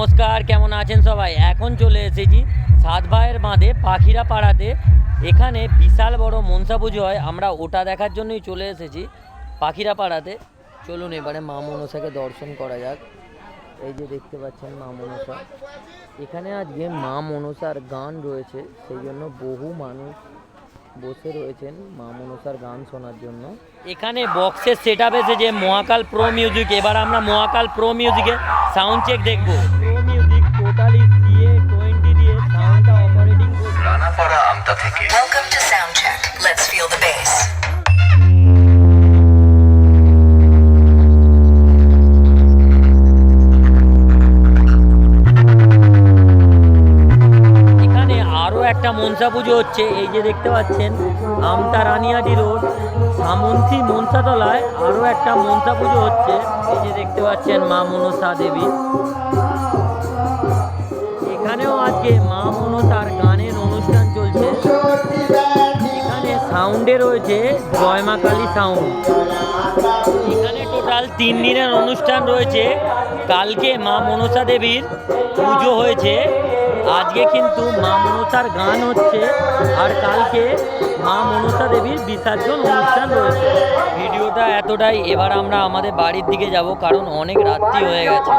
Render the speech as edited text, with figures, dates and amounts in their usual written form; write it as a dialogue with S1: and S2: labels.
S1: নমস্কার, কেমন আছেন সবাই? এখন চলে এসেছি সাত ভাইয়ের বাঁধে পাখিরা পাড়াতে। এখানে বিশাল বড় মনসা পুজো হয়, আমরা ওটা দেখার জন্যই চলে এসেছি পাখিরা পাড়াতে। চলুন এবারে মা মনসাকে দর্শন করা যাক। এই যে দেখতে পাচ্ছেন মা মনসা। এখানে আজকে মা মনসার গান রয়েছে, সেই জন্য বহু মানুষ বসে রয়েছেন মা মনসার গান শোনার জন্য। এখানে বক্সের সেট আপ এসেছে মহাকাল প্রো মিউজিক। এবার আমরা মহাকাল প্রো মিউজিকে সাউন্ড চেক দেখবো। প্রো মিউজিক টোটালি CA20 দিয়ে সাউন্ডটা অপারেটিং করছে।
S2: রানাপাড়া আমতা থেকে
S3: Welcome to Soundcheck. Let's feel the bass.
S1: এখানে আরও একটা মনসা পুজো হচ্ছে, এই যে দেখতে পাচ্ছেন আমতা রানিয়াদি রোড সামন্তী মনসাতলায় আরও একটা মনসা পুজো হচ্ছে। এই যে দেখতে পাচ্ছেন মা মনসা দেবী। এখানেও আজকে মা মনসার গানের অনুষ্ঠান চলছে। এখানে সাউন্ডে রয়েছে জয় মা কালী সাউন্ড। এখানে টোটাল 3 দিনের অনুষ্ঠান রয়েছে। কালকে মা মনসা দেবীর পুজো হয়েছে, আজকে কিন্তু মা মনসার গান হচ্ছে, আর কালকে মা মনসা দেবীর বিসর্জন অনুষ্ঠান রয়েছে। ভিডিওটা এতটাই। এবার আমরা আমাদের বাড়ির দিকে যাব, কারণ অনেক রাত্রি হয়ে গেছে।